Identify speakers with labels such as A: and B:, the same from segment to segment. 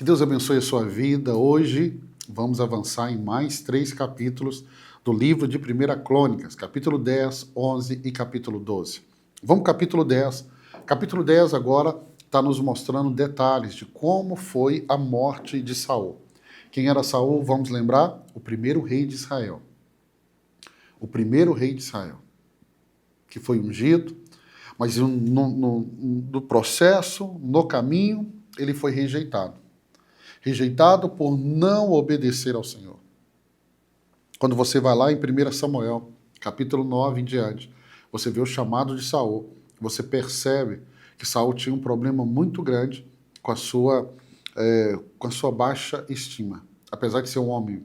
A: Que Deus abençoe a sua vida. Hoje vamos avançar em mais 3 capítulos do livro de 1 Crônicas, capítulo 10, 11 e capítulo 12. Vamos para o capítulo 10. Capítulo 10 agora está nos mostrando detalhes de como foi a morte de Saul. Quem era Saul? Vamos lembrar? O primeiro rei de Israel. O primeiro rei de Israel, que foi ungido, mas no processo, no caminho, ele foi rejeitado. Rejeitado por não obedecer ao Senhor. Quando você vai lá em 1 Samuel, capítulo 9 em diante, você vê o chamado de Saul, você percebe que Saul tinha um problema muito grande com a sua baixa estima. Apesar de ser um homem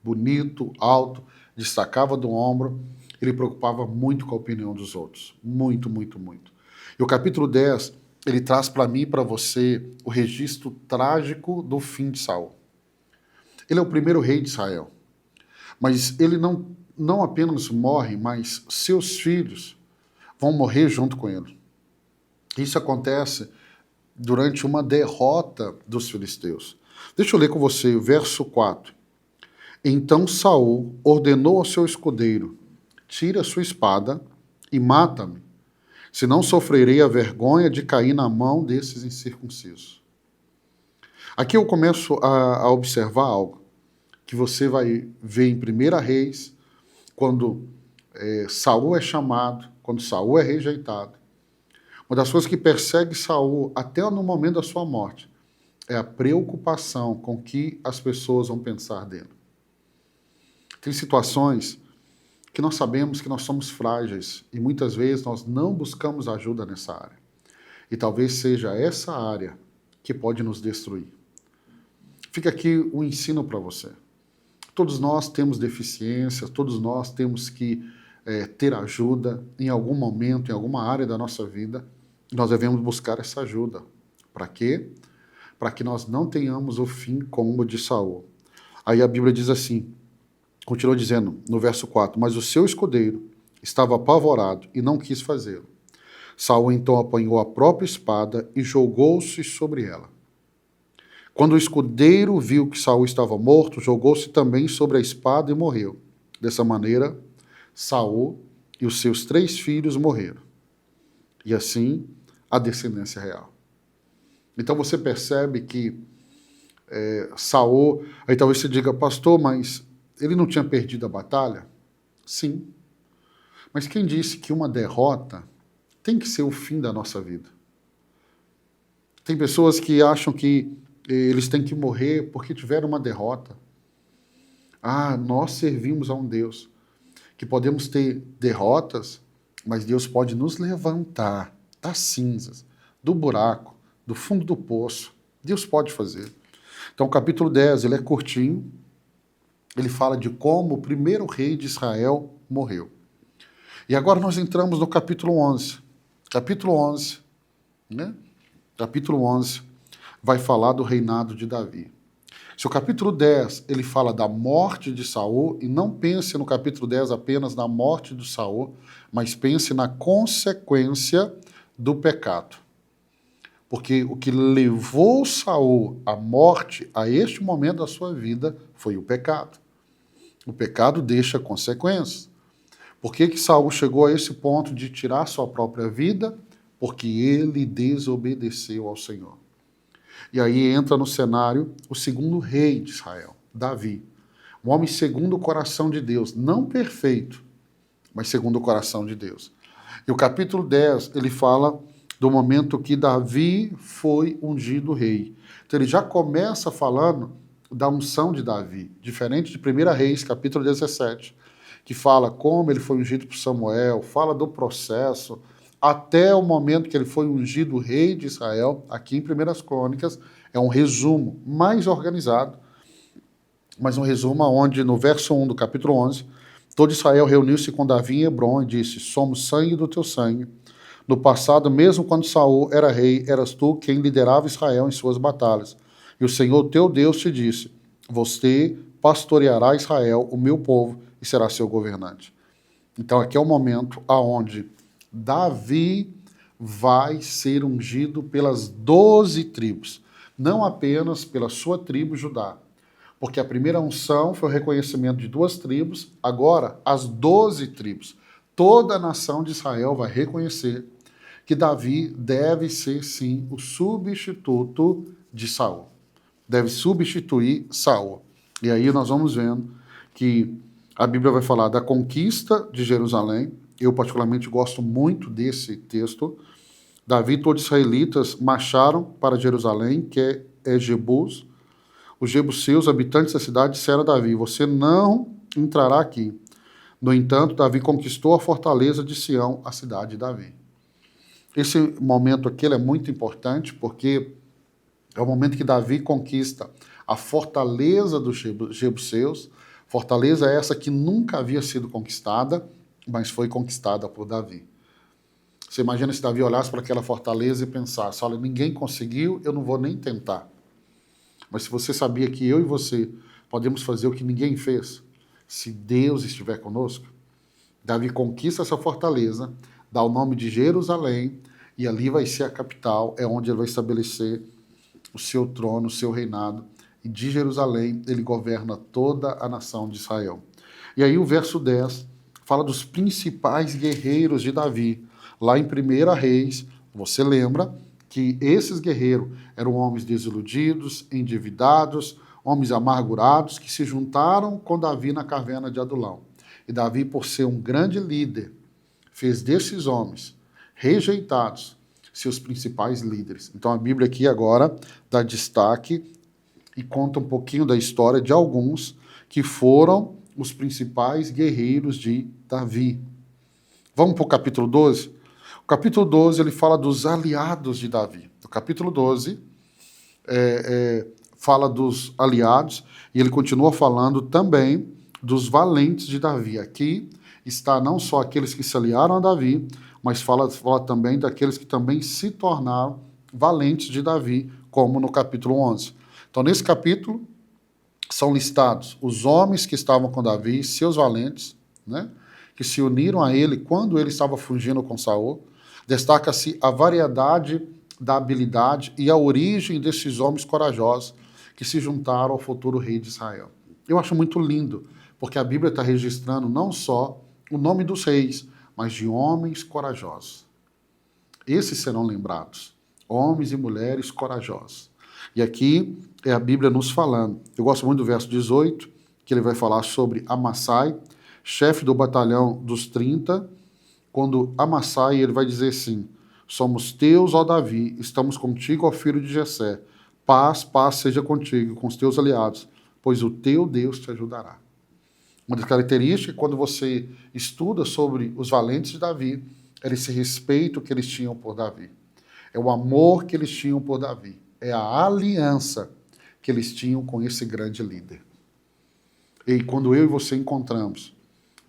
A: bonito, alto, destacava do ombro, ele preocupava muito com a opinião dos outros. Muito, muito, muito. E o capítulo 10, ele traz para mim e para você o registro trágico do fim de Saul. Ele é o primeiro rei de Israel. Mas ele não apenas morre, mas seus filhos vão morrer junto com ele. Isso acontece durante uma derrota dos filisteus. Deixa eu ler com você o verso 4. Então Saul ordenou ao seu escudeiro: tira a sua espada e mata-me, senão sofrerei a vergonha de cair na mão desses incircuncisos. Aqui eu começo a observar algo que você vai ver em 1 Reis, quando Saul é chamado, quando Saul é rejeitado. Uma das coisas que persegue Saul até no momento da sua morte é a preocupação com o que as pessoas vão pensar dele. Tem situações que nós sabemos que nós somos frágeis e muitas vezes nós não buscamos ajuda nessa área. E talvez seja essa área que pode nos destruir. Fica aqui um ensino para você. Todos nós temos deficiências, todos nós temos que ter ajuda em algum momento, em alguma área da nossa vida. Nós devemos buscar essa ajuda. Para quê? Para que nós não tenhamos o fim como o de Saul. Aí a Bíblia diz assim, continua dizendo no verso 4, mas o seu escudeiro estava apavorado e não quis fazê-lo. Saul então apanhou a própria espada e jogou-se sobre ela. Quando o escudeiro viu que Saul estava morto, jogou-se também sobre a espada e morreu. Dessa maneira, Saul e os seus 3 filhos morreram. E assim, a descendência real. Então você percebe que Saul, aí talvez você diga, pastor, mas ele não tinha perdido a batalha? Sim. Mas quem disse que uma derrota tem que ser o fim da nossa vida? Tem pessoas que acham que eles têm que morrer porque tiveram uma derrota. Ah, nós servimos a um Deus que podemos ter derrotas, mas Deus pode nos levantar das cinzas, do buraco, do fundo do poço. Deus pode fazer. Então o capítulo 10, ele é curtinho, ele fala de como o primeiro rei de Israel morreu. E agora nós entramos no capítulo 11. Capítulo 11, né? Capítulo 11 vai falar do reinado de Davi. Se o capítulo 10 ele fala da morte de Saul, e não pense no capítulo 10 apenas na morte de Saul, mas pense na consequência do pecado. Porque o que levou Saul à morte, a este momento da sua vida, foi o pecado. O pecado deixa consequências. Por que Saul chegou a esse ponto de tirar sua própria vida? Porque ele desobedeceu ao Senhor. E aí entra no cenário o segundo rei de Israel, Davi. Um homem segundo o coração de Deus, não perfeito, mas segundo o coração de Deus. E o capítulo 10, ele fala do momento que Davi foi ungido rei. Então ele já começa falando da unção de Davi, diferente de 1 Reis, capítulo 17, que fala como ele foi ungido por Samuel, fala do processo, até o momento que ele foi ungido rei de Israel, aqui em 1 Crônicas, é um resumo mais organizado, mas um resumo onde, no verso 1 do capítulo 11, todo Israel reuniu-se com Davi em Hebrom e disse, somos sangue do teu sangue. No passado, mesmo quando Saul era rei, eras tu quem liderava Israel em suas batalhas. E o Senhor teu Deus te disse, você pastoreará Israel, o meu povo, e será seu governante. Então aqui é o momento aonde Davi vai ser ungido pelas 12 tribos. não apenas pela sua tribo Judá, porque a primeira unção foi o reconhecimento de 2 tribos, agora as 12 tribos. Toda a nação de Israel vai reconhecer que Davi deve ser, sim, o substituto de Saul. Deve substituir Saul. E aí nós vamos vendo que a Bíblia vai falar da conquista de Jerusalém. Eu particularmente gosto muito desse texto. Davi e todos os israelitas marcharam para Jerusalém, que é Jebus. Os jebuseus, habitantes da cidade, disseram a Davi: você não entrará aqui. No entanto, Davi conquistou a fortaleza de Sião, a cidade de Davi. Esse momento aqui é muito importante porque é o momento que Davi conquista a fortaleza dos jebuseus, fortaleza essa que nunca havia sido conquistada, mas foi conquistada por Davi. Você imagina se Davi olhasse para aquela fortaleza e pensasse: olha, ninguém conseguiu, eu não vou nem tentar. Mas se você sabia que eu e você podemos fazer o que ninguém fez, se Deus estiver conosco, Davi conquista essa fortaleza, dá o nome de Jerusalém, e ali vai ser a capital, é onde ele vai estabelecer o seu trono, o seu reinado. E de Jerusalém ele governa toda a nação de Israel. E aí o verso 10 fala dos principais guerreiros de Davi. Lá em 1 Reis, você lembra que esses guerreiros eram homens desiludidos, endividados, homens amargurados, que se juntaram com Davi na caverna de Adulão. E Davi, por ser um grande líder, fez desses homens rejeitados seus principais líderes. Então a Bíblia aqui agora dá destaque e conta um pouquinho da história de alguns que foram os principais guerreiros de Davi. Vamos para o capítulo 12? O capítulo 12 ele fala dos aliados de Davi. O capítulo 12 fala dos aliados e ele continua falando também dos valentes de Davi. Aqui está não só aqueles que se aliaram a Davi, mas fala também daqueles que também se tornaram valentes de Davi, como no capítulo 11. Então, nesse capítulo, são listados os homens que estavam com Davi, seus valentes, né, que se uniram a ele quando ele estava fugindo com Saul. Destaca-se a variedade da habilidade e a origem desses homens corajosos que se juntaram ao futuro rei de Israel. Eu acho muito lindo, porque a Bíblia está registrando não só o nome dos reis, mas de homens corajosos. Esses serão lembrados, homens e mulheres corajosos. E aqui é a Bíblia nos falando. Eu gosto muito do verso 18, que ele vai falar sobre Amassai, chefe do batalhão dos 30. Quando Amassai, ele vai dizer assim: somos teus, ó Davi, estamos contigo, ó filho de Jessé. Paz, paz seja contigo, com os teus aliados, pois o teu Deus te ajudará. Uma das características, quando você estuda sobre os valentes de Davi, era esse respeito que eles tinham por Davi. É o amor que eles tinham por Davi. É a aliança que eles tinham com esse grande líder. E quando eu e você encontramos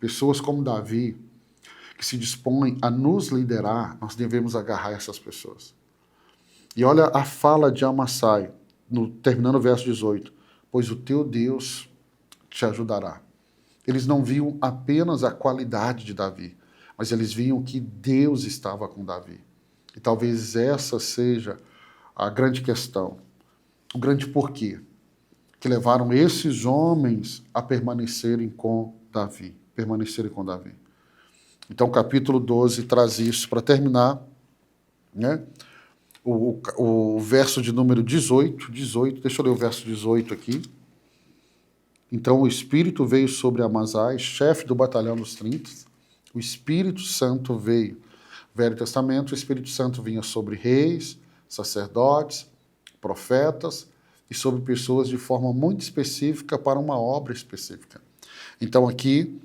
A: pessoas como Davi, que se dispõem a nos liderar, nós devemos agarrar essas pessoas. E olha a fala de Amassai, terminando o verso 18: pois o teu Deus te ajudará. Eles não viam apenas a qualidade de Davi, mas eles viam que Deus estava com Davi. E talvez essa seja a grande questão, o grande porquê que levaram esses homens a permanecerem com Davi. Então, o capítulo 12 traz isso. Para terminar, né, o verso de número 18, deixa eu ler o verso 18 aqui. Então o Espírito veio sobre Amasai, chefe do batalhão dos 30. O Espírito Santo veio. Velho Testamento, o Espírito Santo vinha sobre reis, sacerdotes, profetas e sobre pessoas de forma muito específica para uma obra específica. Então aqui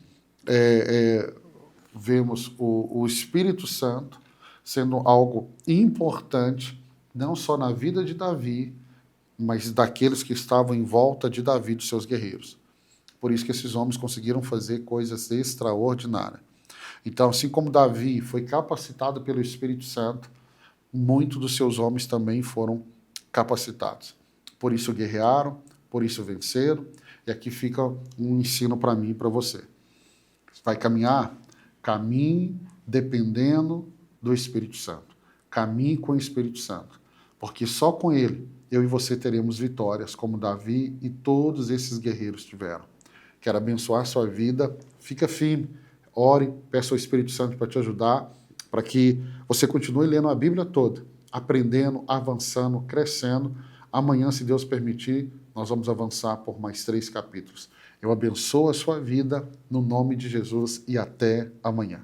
A: vemos o Espírito Santo sendo algo importante, não só na vida de Davi, mas daqueles que estavam em volta de Davi, dos seus guerreiros. Por isso que esses homens conseguiram fazer coisas extraordinárias. Então, assim como Davi foi capacitado pelo Espírito Santo, muitos dos seus homens também foram capacitados. Por isso guerrearam, por isso venceram, e aqui fica um ensino para mim e para você. Vai caminhar? Caminhe dependendo do Espírito Santo. Caminhe com o Espírito Santo, porque só com ele eu e você teremos vitórias, como Davi e todos esses guerreiros tiveram. Quero abençoar a sua vida, fica firme, ore, peça ao Espírito Santo para te ajudar, para que você continue lendo a Bíblia toda, aprendendo, avançando, crescendo. Amanhã, se Deus permitir, nós vamos avançar por mais 3 capítulos. Eu abençoo a sua vida, no nome de Jesus, e até amanhã.